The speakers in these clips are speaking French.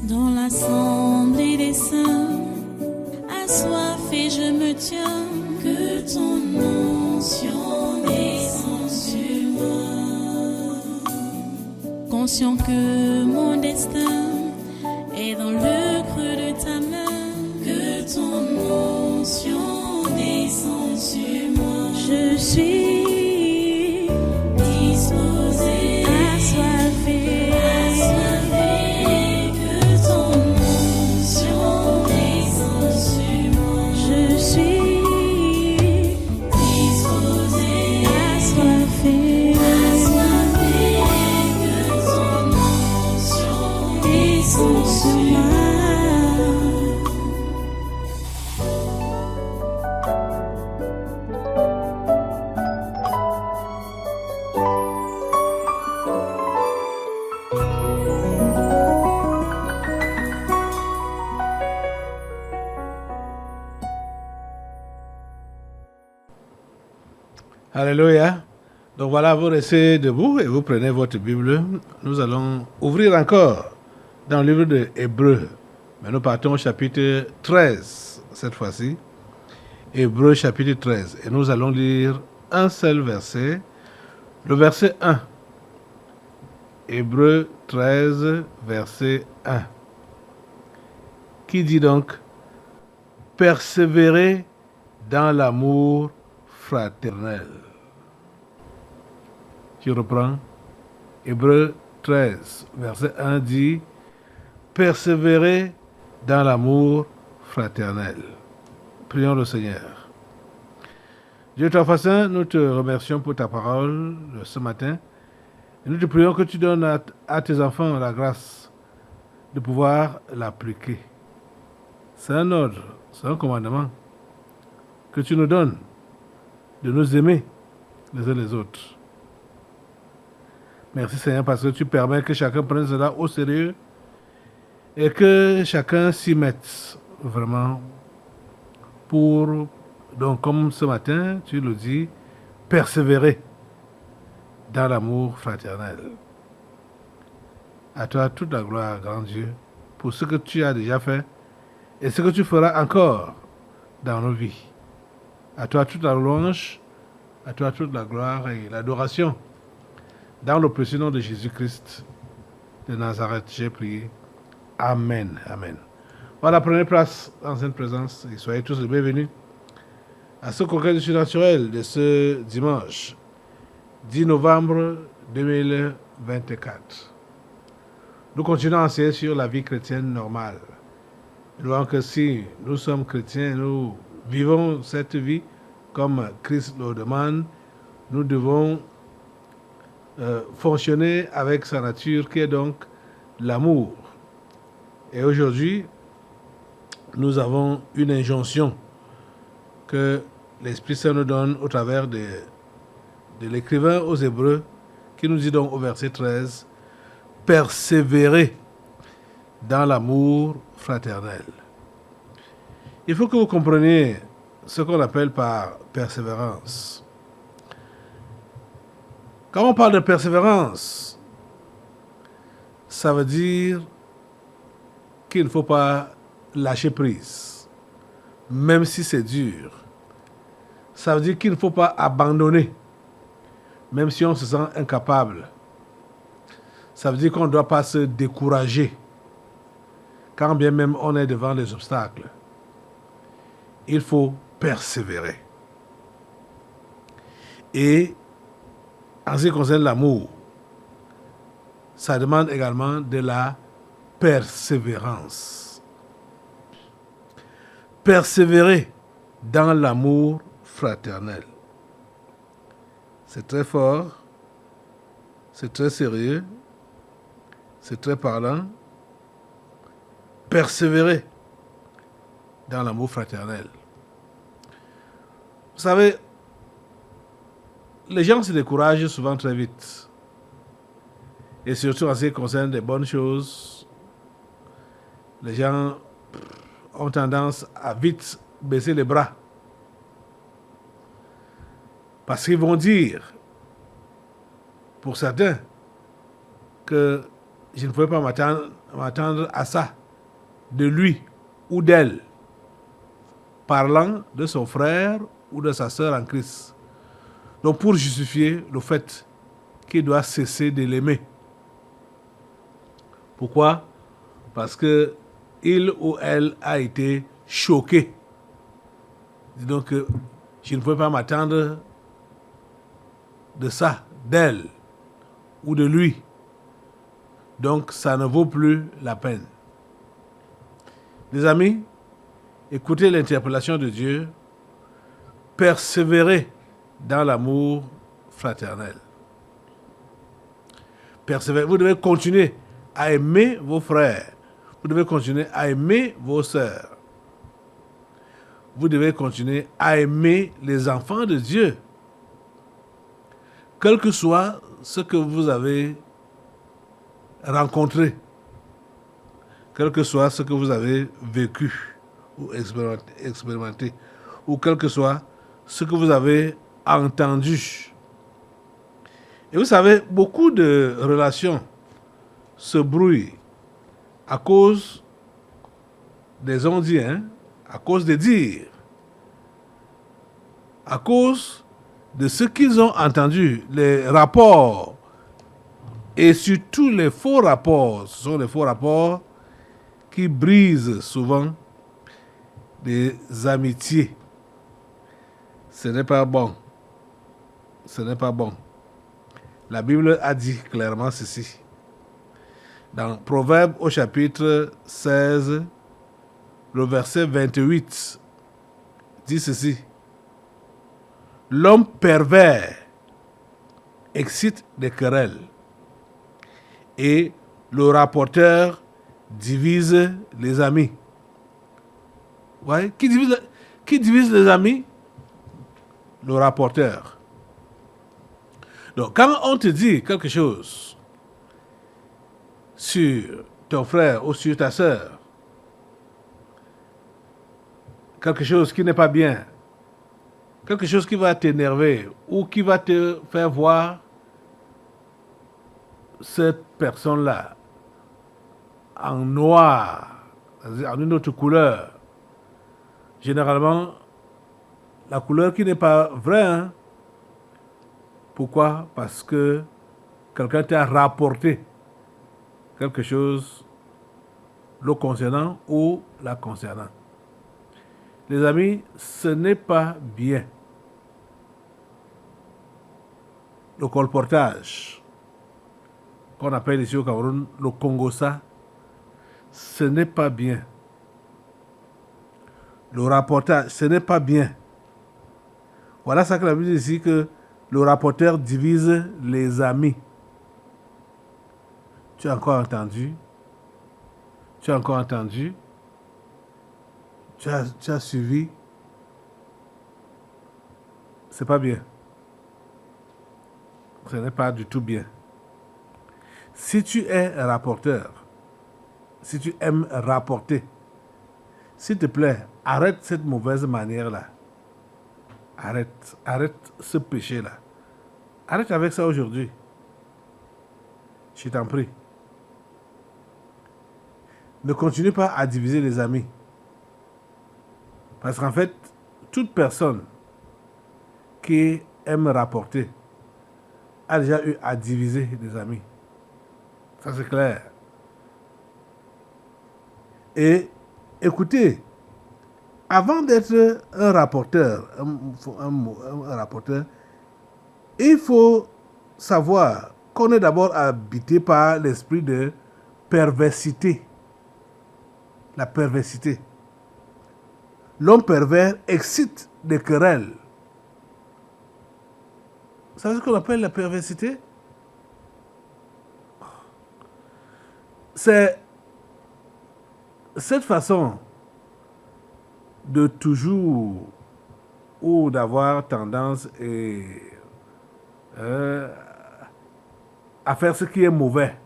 Dans l'assemblée des saints, assoiffé je me tiens, que ton onction descende sur moi. Conscient que mon destin est dans le creux de ta main, que ton onction descende sur moi. Je suis disposé, assoiffé, que ton onction descende sur moi. Je suis disposé, assoiffé, que ton onction descende sur moi. Alléluia. Donc voilà, vous restez debout et vous prenez votre Bible. Nous allons ouvrir encore dans le livre de Hébreux. Mais nous partons au chapitre 13 cette fois-ci. Hébreux chapitre 13. Et nous allons lire un seul verset. Le verset 1. Hébreux 13, verset 1. Qui dit donc: persévérez dans l'amour fraternel. Je reprends. Hébreux 13, verset 1 dit: persévérez dans l'amour fraternel. Prions le Seigneur. Dieu Tout-Puissant, nous te remercions pour ta parole de ce matin. Et nous te prions que tu donnes à tes enfants la grâce de pouvoir l'appliquer. C'est un ordre, c'est un commandement que tu nous donnes de nous aimer les uns les autres. Merci Seigneur parce que tu permets que chacun prenne cela au sérieux et que chacun s'y mette vraiment pour, donc comme ce matin, tu le dis, persévérer dans l'amour fraternel. À toi toute la gloire, grand Dieu, pour ce que tu as déjà fait et ce que tu feras encore dans nos vies. À toi toute la louange, à toi toute la gloire et l'adoration. Dans le précieux nom de Jésus-Christ de Nazareth, j'ai prié. Amen. Amen. Voilà, prenez place dans cette présence et soyez tous les bienvenus à ce congrès du surnaturel de ce dimanche 10 novembre 2024. Nous continuons à enseigner sur la vie chrétienne normale. Nous voyons que si nous sommes chrétiens, nous vivons cette vie comme Christ le demande, nous devons fonctionner avec sa nature qui est donc l'amour. Et aujourd'hui, nous avons une injonction que l'Esprit Saint nous donne au travers de l'écrivain aux Hébreux qui nous dit donc au verset 13, persévérer dans l'amour fraternel. Il faut que vous compreniez ce qu'on appelle par persévérance. Quand on parle de persévérance, ça veut dire qu'il ne faut pas lâcher prise, même si c'est dur. Ça veut dire qu'il ne faut pas abandonner, même si on se sent incapable. Ça veut dire qu'on ne doit pas se décourager, quand bien même on est devant les obstacles. Il faut persévérer. Et en ce qui concerne l'amour, ça demande également de la persévérance. Persévérer dans l'amour fraternel. C'est très fort, c'est très sérieux, c'est très parlant. Persévérer dans l'amour fraternel. Vous savez, les gens se découragent souvent très vite. Et surtout en ce qui concerne des bonnes choses, les gens ont tendance à vite baisser les bras. Parce qu'ils vont dire, pour certains, que je ne pouvais pas m'attendre à ça de lui ou d'elle, parlant de son frère ou de sa sœur en Christ. Donc pour justifier le fait qu'il doit cesser de l'aimer. Pourquoi? Parce que il ou elle a été choqué. Donc je ne pouvais pas m'attendre de ça, d'elle ou de lui. Donc ça ne vaut plus la peine. Les amis, écoutez l'interpellation de Dieu, persévérez dans l'amour fraternel. Persévérez. Vous devez continuer à aimer vos frères. Vous devez continuer à aimer vos sœurs. Vous devez continuer à aimer les enfants de Dieu. Quel que soit ce que vous avez rencontré, quel que soit ce que vous avez vécu ou expérimenté, ou quel que soit ce que vous avez entendu. Et vous savez, beaucoup de relations se brouillent à cause des on-dit, à cause des dires, à cause de ce qu'ils ont entendu, les rapports, et surtout les faux rapports. Ce sont les faux rapports qui brisent souvent des amitiés. Ce n'est pas bon. Ce n'est pas bon. La Bible a dit clairement ceci. Dans Proverbe au chapitre 16, le verset 28, dit ceci. L'homme pervers excite des querelles et le rapporteur divise les amis. Ouais? Qui divise les amis? Le rapporteur. Donc, quand on te dit quelque chose sur ton frère ou sur ta sœur, quelque chose qui n'est pas bien, quelque chose qui va t'énerver ou qui va te faire voir cette personne-là en noir, c'est-à-dire en une autre couleur. Généralement, la couleur qui n'est pas vraie. Pourquoi? Parce que quelqu'un t'a rapporté quelque chose le concernant ou la concernant. Les amis, ce n'est pas bien. Le colportage, qu'on appelle ici au Cameroun le Congossa, ce n'est pas bien. Le rapportage, ce n'est pas bien. Voilà ça que la Bible dit ici, que le rapporteur divise les amis. Tu as encore entendu? Tu as encore entendu? Tu as suivi? C'est pas bien. Ce n'est pas du tout bien. Si tu es rapporteur, si tu aimes rapporter, s'il te plaît, arrête cette mauvaise manière-là. Arrête ce péché-là. Arrête avec ça aujourd'hui. Je t'en prie. Ne continue pas à diviser les amis. Parce qu'en fait, toute personne qui aime rapporter a déjà eu à diviser des amis. Ça, c'est clair. Et écoutez, avant d'être un rapporteur, un rapporteur, il faut savoir qu'on est d'abord habité par l'esprit de perversité. La perversité. L'homme pervers excite des querelles. Vous savez ce qu'on appelle la perversité? C'est cette façon de toujours ou d'avoir tendance à faire ce qui est mauvais,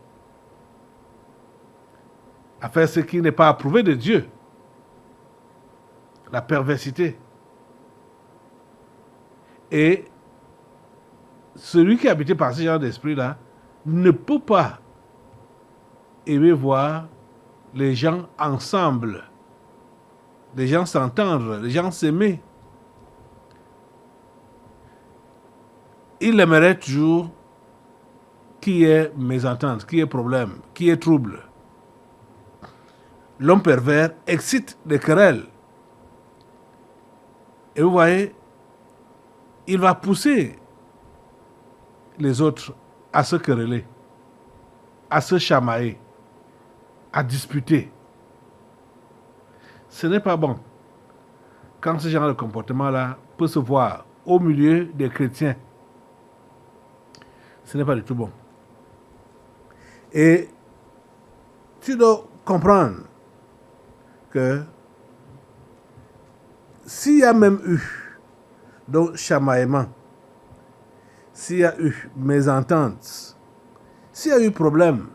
à faire ce qui n'est pas approuvé de Dieu. La perversité. Et celui qui est habité par ce genre d'esprit-là ne peut pas aimer voir les gens ensemble, les gens s'entendre, les gens s'aimer. Il aimerait toujours qu'il y ait mésentente, qu'il y ait problème, qu'il y ait trouble. L'homme pervers excite les querelles. Et vous voyez, il va pousser les autres à se quereller, à se chamailler, à disputer. Ce n'est pas bon quand ce genre de comportement-là peut se voir au milieu des chrétiens. Ce n'est pas du tout bon. Et tu dois comprendre que s'il y a même eu donc chamaillement, s'il y a eu mésentente, s'il y a eu problème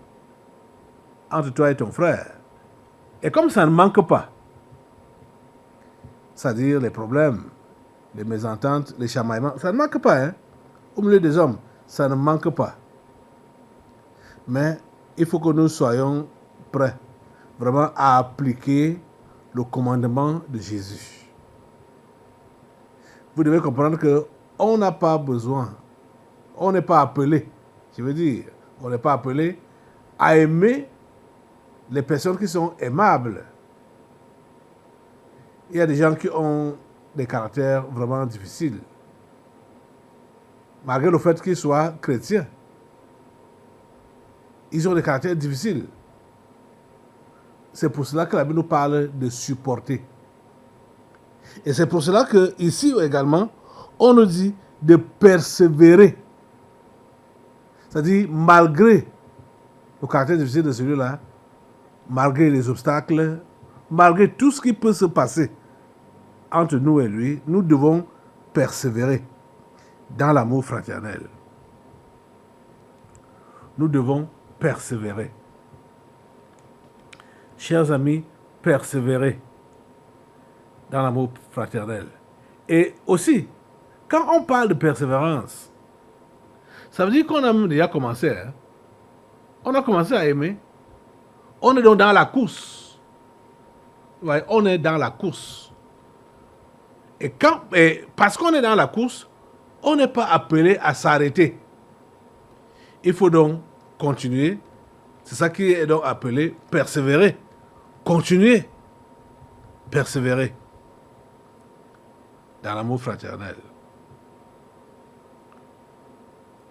entre toi et ton frère, et comme ça ne manque pas, c'est-à-dire les problèmes, les mésententes, les chamaillements, ça ne manque pas, hein? Au milieu des hommes, ça ne manque pas. Mais il faut que nous soyons prêts vraiment à appliquer le commandement de Jésus. Vous devez comprendre qu'on n'a pas besoin, on n'est pas appelé, je veux dire, on n'est pas appelé à aimer les personnes qui sont aimables. Il y a des gens qui ont des caractères vraiment difficiles, malgré le fait qu'ils soient chrétiens. Ils ont des caractères difficiles. C'est pour cela que la Bible nous parle de supporter. Et c'est pour cela qu'ici également, on nous dit de persévérer. C'est-à-dire, malgré le caractère difficile de celui-là, malgré les obstacles, malgré tout ce qui peut se passer entre nous et lui, nous devons persévérer dans l'amour fraternel. Nous devons persévérer. Chers amis, persévérer dans l'amour fraternel. Et aussi, quand on parle de persévérance, ça veut dire qu'on a déjà commencé. Hein? On a commencé à aimer. On est donc dans la course. Ouais, on est dans la course. Et parce qu'on est dans la course, on n'est pas appelé à s'arrêter. Il faut donc continuer. C'est ça qui est donc appelé persévérer. Continuer. Persévérer dans l'amour fraternel.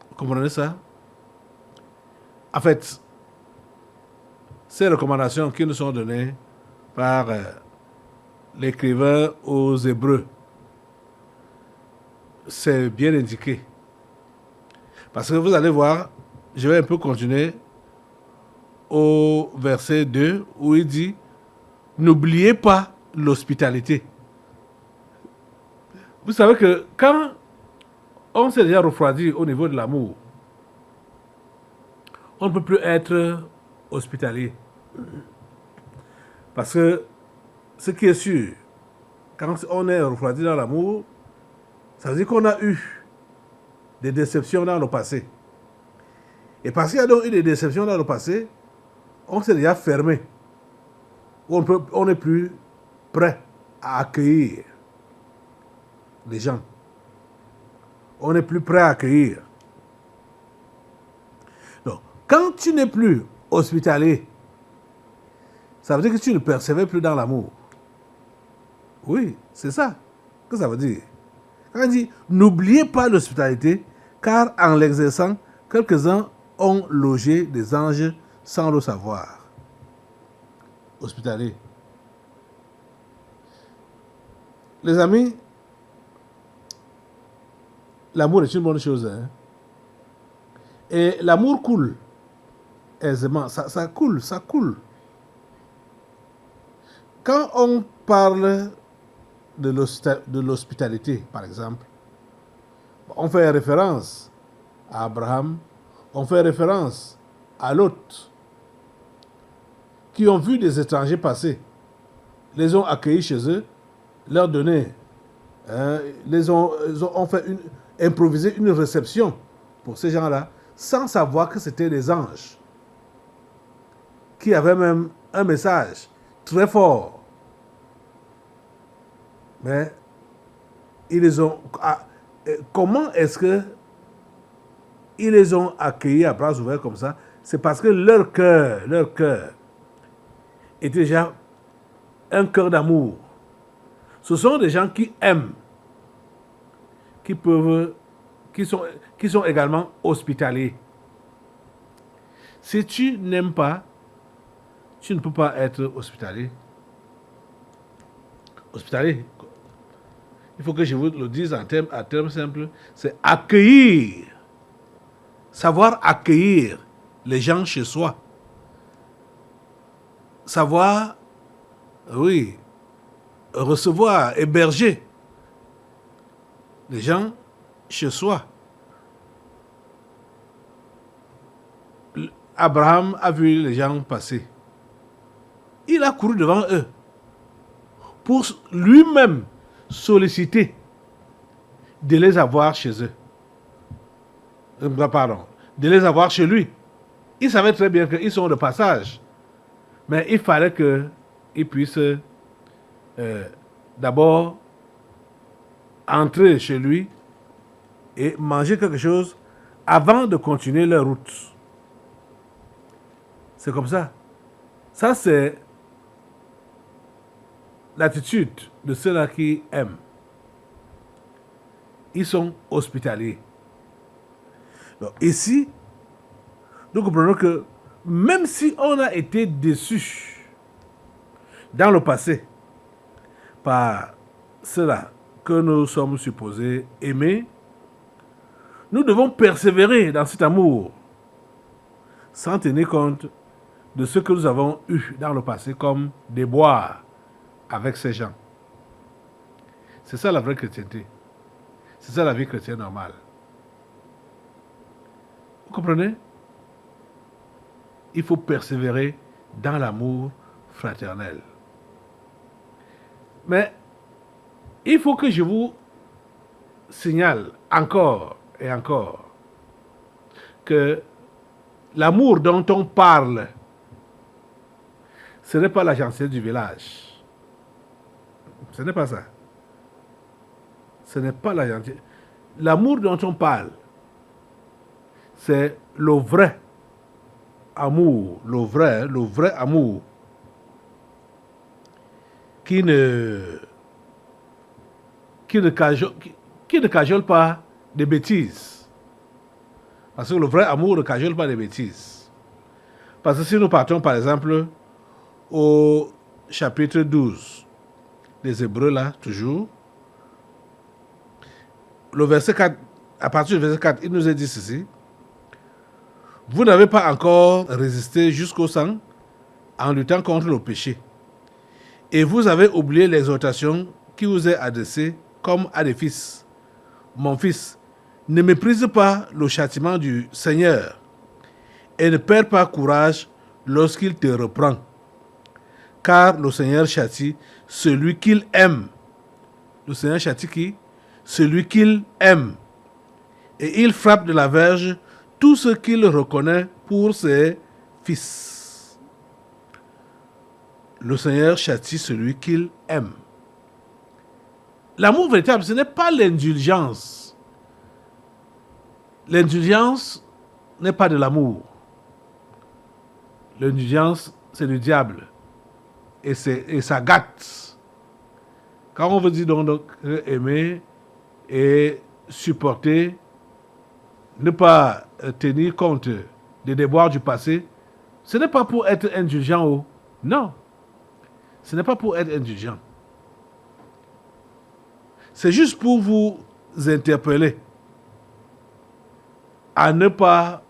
Vous comprenez ça? En fait, ces recommandations qui nous sont données par l'écrivain aux Hébreux, c'est bien indiqué. Parce que vous allez voir, je vais un peu continuer au verset 2 où il dit « N'oubliez pas l'hospitalité ». Vous savez que quand on s'est déjà refroidi au niveau de l'amour, on ne peut plus être hospitalier. Parce que ce qui est sûr, quand on est refroidi dans l'amour, ça veut dire qu'on a eu des déceptions dans le passé. Et parce qu'il y a donc eu des déceptions dans le passé, on s'est déjà fermé. On n'est plus prêt à accueillir les gens. On n'est plus prêt à accueillir. Donc, quand tu n'es plus hospitalier, ça veut dire que tu ne persévères plus dans l'amour. Oui, c'est ça que ça veut dire. Quand on dit « N'oubliez pas l'hospitalité, car en l'exerçant, quelques-uns ont logé des anges sans le savoir. » Hospitalier. Les amis, l'amour est une bonne chose. Hein? Et l'amour coule aisément. Ça coule, ça coule. Quand on parle de l'hospitalité, par exemple, on fait référence à Abraham, on fait référence à Lot, qui ont vu des étrangers passer, les ont accueillis chez eux, leur donné, ils ont fait improvisé une réception pour ces gens-là, sans savoir que c'était des anges. qui avait même un message très fort. Mais ils les ont... Comment est-ce que ils les ont accueillis à bras ouverts comme ça? C'est parce que leur cœur était déjà un cœur d'amour. Ce sont des gens qui aiment, qui sont également hospitaliers. Si tu n'aimes pas, tu ne peux pas être hospitalier. Hospitalier, il faut que je vous le dise à terme simple, c'est accueillir, savoir accueillir les gens chez soi. Savoir, oui, recevoir, héberger les gens chez soi. Abraham a vu les gens passer. Il a couru devant eux pour lui-même solliciter de les avoir chez eux. Pardon, de les avoir chez lui. Il savait très bien qu'ils sont de passage. Mais il fallait qu'ils puissent d'abord entrer chez lui et manger quelque chose avant de continuer leur route. C'est comme ça. Ça, c'est l'attitude de ceux-là qui aiment. Ils sont hospitaliers. Donc, ici, nous comprenons que même si on a été déçus dans le passé par ceux-là que nous sommes supposés aimer, nous devons persévérer dans cet amour sans tenir compte de ce que nous avons eu dans le passé comme déboire avec ces gens. C'est ça la vraie chrétienté. C'est ça la vie chrétienne normale. Vous comprenez? Il faut persévérer dans l'amour fraternel. Mais il faut que je vous signale encore et encore que l'amour dont on parle, ce n'est pas la gentillesse du village. Ce n'est pas ça. Ce n'est pas la gentillesse. L'amour dont on parle, c'est le vrai amour, le vrai amour qui ne cajole pas des bêtises. Parce que le vrai amour ne cajole pas des bêtises. Parce que si nous partons par exemple au chapitre 12 des Hébreux là, toujours, le verset 4, à partir du verset 4, il nous est dit ceci: vous n'avez pas encore résisté jusqu'au sang en luttant contre le péché. Et vous avez oublié l'exhortation qui vous est adressée comme à des fils. Mon fils, ne méprise pas le châtiment du Seigneur et ne perds pas courage lorsqu'il te reprend. Car le Seigneur châtie celui qu'il aime. Le Seigneur châtie qui? Celui qu'il aime. Et il frappe de la verge tout ce qu'il reconnaît pour ses fils. Le Seigneur châtie celui qu'il aime. L'amour véritable, ce n'est pas l'indulgence. L'indulgence n'est pas de l'amour. L'indulgence, c'est du diable. Et ça gâte. Quand on veut dire donc aimer et supporter, ne pas tenir compte des déboires du passé, ce n'est pas pour être indulgent. Non. Ce n'est pas pour être indulgent. C'est juste pour vous interpeller à ne pas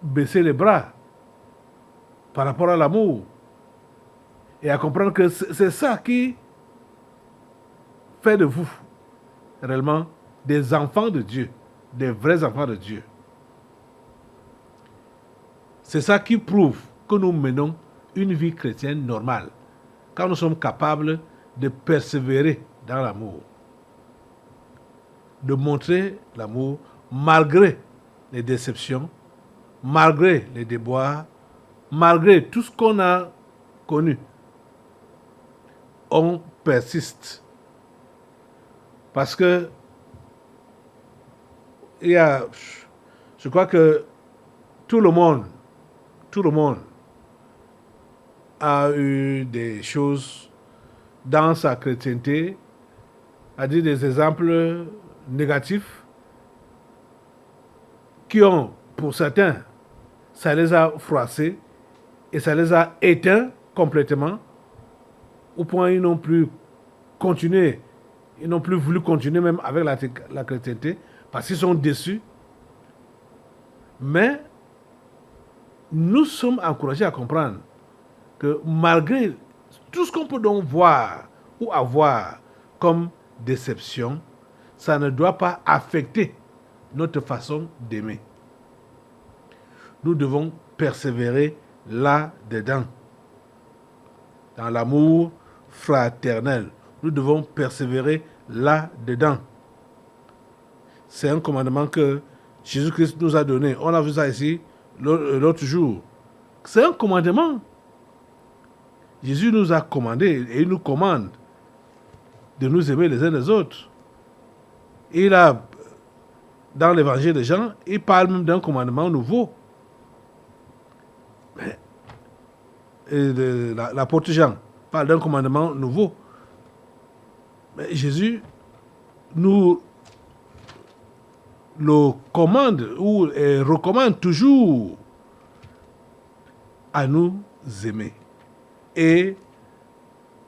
baisser les bras par rapport à l'amour et à comprendre que c'est ça qui fait de vous réellement des enfants de Dieu, des vrais enfants de Dieu. C'est ça qui prouve que nous menons une vie chrétienne normale, quand nous sommes capables de persévérer dans l'amour, de montrer l'amour malgré les déceptions, malgré les déboires, malgré tout ce qu'on a connu, on persiste. Parce que il y a, je crois que tout le monde a eu des choses dans sa chrétienté, a dit des exemples négatifs qui ont, pour certains, ça les a froissés et ça les a éteints complètement, au point ils n'ont plus continué, ils n'ont plus voulu continuer même avec la chrétienté, parce qu'ils sont déçus. Mais nous sommes encouragés à comprendre que malgré tout ce qu'on peut donc voir ou avoir comme déception, ça ne doit pas affecter notre façon d'aimer. Nous devons persévérer là-dedans, dans l'amour fraternel. Nous devons persévérer là-dedans. C'est un commandement que Jésus-Christ nous a donné. On a vu ça ici l'autre jour. C'est un commandement. Jésus nous a commandé et il nous commande de nous aimer les uns les autres. Il a, dans l'évangile de Jean, il parle même d'un commandement nouveau. L'apôtre Jean parle d'un commandement nouveau. Mais Jésus nous le commande ou recommande toujours à nous aimer et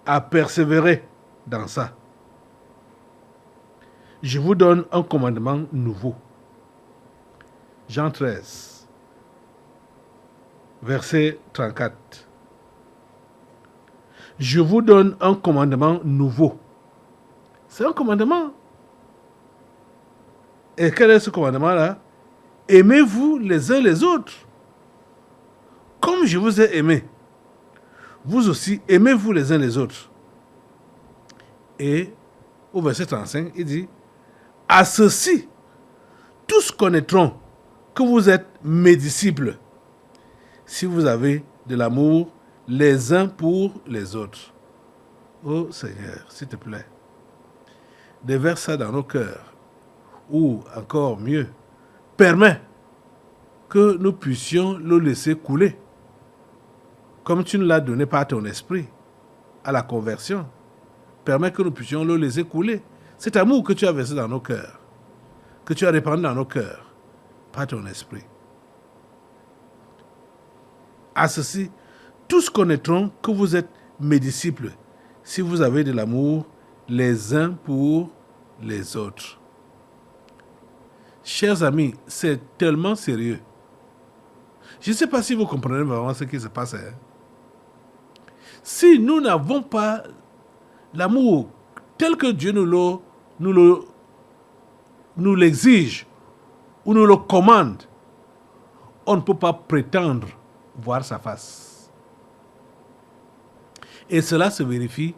à persévérer dans ça. Je vous donne un commandement nouveau. Jean 13, verset 34. Je vous donne un commandement nouveau. C'est un commandement. Et quel est ce commandement-là? Aimez-vous les uns les autres. Comme je vous ai aimé, vous aussi aimez-vous les uns les autres. Et au verset 35, il dit, à ceci, tous connaîtront que vous êtes mes disciples, si vous avez de l'amour les uns pour les autres. Oh Seigneur, s'il te plaît, déverse ça dans nos cœurs. Ou encore mieux, permets que nous puissions le laisser couler, comme tu nous l'as donné par ton esprit, à la conversion. Permets que nous puissions le laisser couler. Cet amour que tu as versé dans nos cœurs, que tu as répandu dans nos cœurs, par ton esprit. À ceci, tous connaîtront que vous êtes mes disciples, si vous avez de l'amour les uns pour les autres. Chers amis, c'est tellement sérieux. Je ne sais pas si vous comprenez vraiment ce qui se passe. Si nous n'avons pas l'amour tel que Dieu nous l'exige ou nous le commande, on ne peut pas prétendre voir sa face. Et cela se vérifie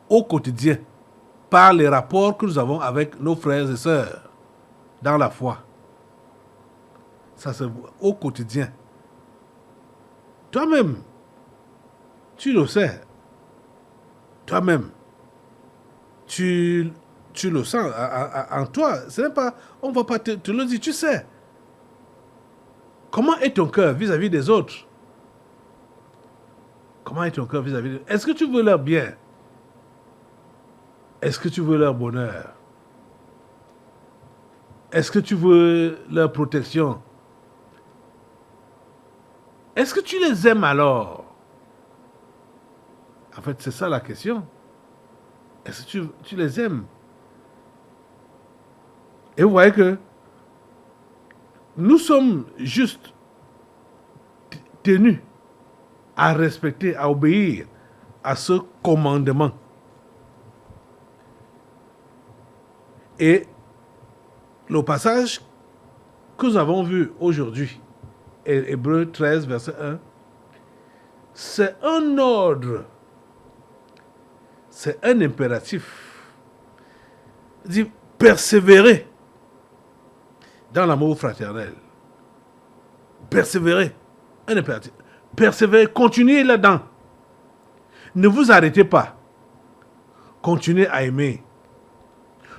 au quotidien par les rapports que nous avons avec nos frères et sœurs dans la foi. Ça se voit au quotidien. Toi-même, tu le sais. Toi-même, tu le sens en toi. C'est même pas, on ne va pas te le dire, tu sais. Comment est ton cœur vis-à-vis des autres? Comment est ton cœur vis-à-vis des autres? Est-ce que tu veux leur bien? Est-ce que tu veux leur bonheur? Est-ce que tu veux leur protection? Est-ce que tu les aimes alors? En fait, c'est ça la question. Est-ce que tu les aimes? Et vous voyez que nous sommes juste tenus à respecter, à obéir à ce commandement. Et le passage que nous avons vu aujourd'hui, Hébreux 13, verset 1, c'est un ordre, c'est un impératif. Il dit persévérer dans l'amour fraternel. Persévérer, un impératif. Persévérez, continuez là-dedans. Ne vous arrêtez pas. Continuez à aimer.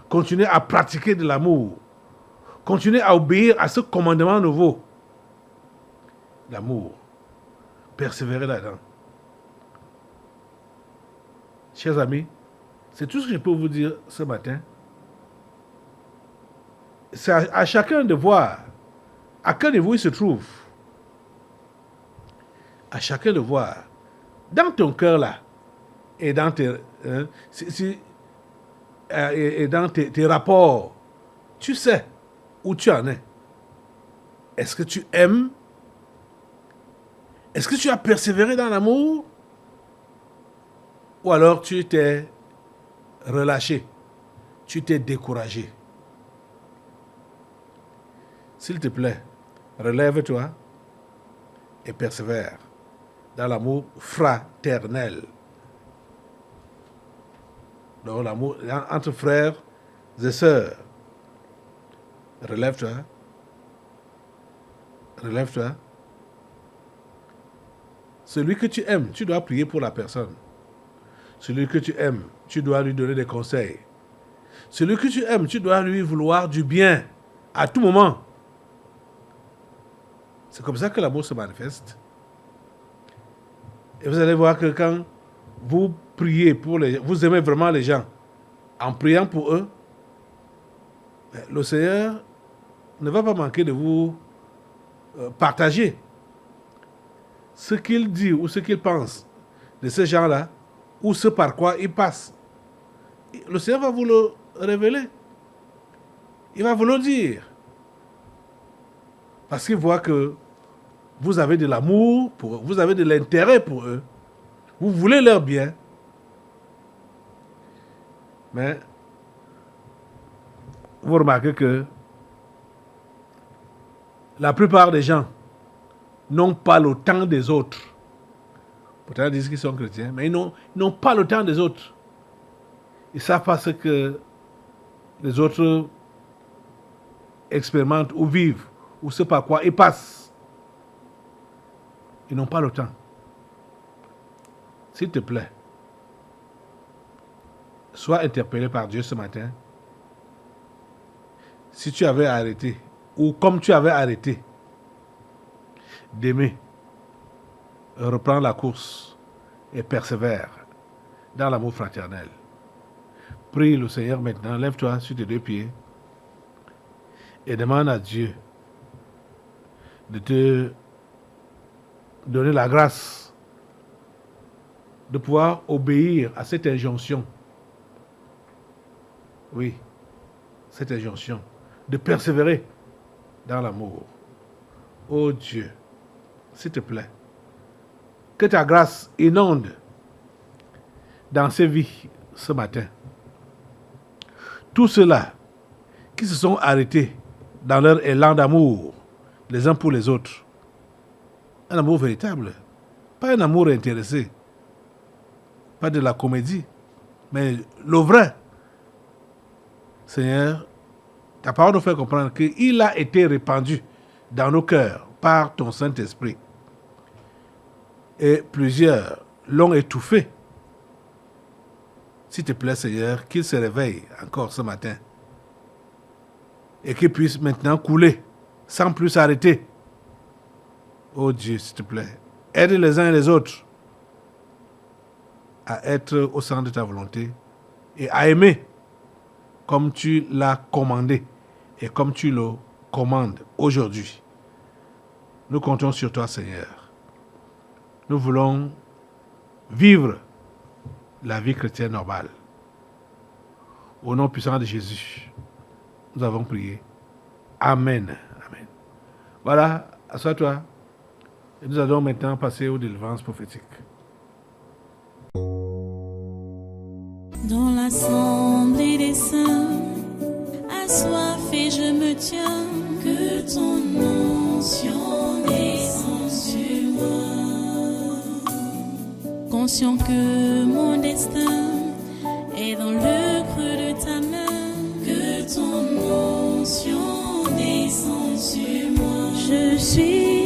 Continuez à pratiquer de l'amour. Continuez à obéir à ce commandement nouveau. L'amour. Persévérez là-dedans. Chers amis, c'est tout ce que je peux vous dire ce matin. C'est à chacun de voir à quel niveau il se trouve. À chacun de voir. Dans ton cœur là, et dans tes, et dans tes rapports, tu sais où tu en es. Est-ce que tu aimes? Est-ce que tu as persévéré dans l'amour? Ou alors tu t'es relâché, tu t'es découragé? S'il te plaît, relève-toi et persévère dans l'amour fraternel. Dans l'amour entre frères et sœurs. Relève-toi. Relève-toi. Celui que tu aimes, tu dois prier pour la personne. Celui que tu aimes, tu dois lui donner des conseils. Celui que tu aimes, tu dois lui vouloir du bien à tout moment. C'est comme ça que l'amour se manifeste. Et vous allez voir que quand vous priez pour les gens, vous aimez vraiment les gens, en priant pour eux, le Seigneur ne va pas manquer de vous partager ce qu'il dit ou ce qu'il pense de ces gens-là, ou ce par quoi ils passent. Le Seigneur va vous le révéler. Il va vous le dire. Parce qu'il voit que vous avez de l'amour pour eux, vous avez de l'intérêt pour eux, vous voulez leur bien. Mais vous remarquez que la plupart des gens n'ont pas le temps des autres. Pourtant, ils disent qu'ils sont chrétiens, mais ils n'ont pas le temps des autres. Ils ne savent pas ce que les autres expérimentent ou vivent, ou ce par quoi ils passent. Ils n'ont pas le temps. S'il te plaît, sois interpellé par Dieu ce matin. Si tu avais arrêté, ou comme tu avais arrêté d'aimer, reprends la course et persévère dans l'amour fraternel. Prie le Seigneur maintenant, lève-toi sur tes deux pieds et demande à Dieu de te donner la grâce de pouvoir obéir à cette injonction. Oui, cette injonction de persévérer dans l'amour. Oh Dieu, s'il te plaît, que ta grâce inonde dans ces vies ce matin tous ceux-là qui se sont arrêtés dans leur élan d'amour les uns pour les autres. Un amour véritable, pas un amour intéressé, pas de la comédie, mais le vrai. Seigneur, ta parole nous fait comprendre qu'il a été répandu dans nos cœurs par ton Saint-Esprit. Et plusieurs l'ont étouffé. S'il te plaît, Seigneur, qu'il se réveille encore ce matin et qu'il puisse maintenant couler sans plus s'arrêter. Oh Dieu, s'il te plaît, aide les uns et les autres à être au centre de ta volonté et à aimer comme tu l'as commandé et comme tu le commandes aujourd'hui. Nous comptons sur toi, Seigneur. Nous voulons vivre la vie chrétienne normale. Au nom puissant de Jésus, nous avons prié. Amen. Amen. Voilà, assois-toi. Et nous allons maintenant passer aux délivrances prophétiques. Dans l'assemblée des saints, assoiffé je me tiens, que ton onction descende sur moi. Conscient que mon destin est dans le creux de ta main, que ton onction descende sur moi. Je suis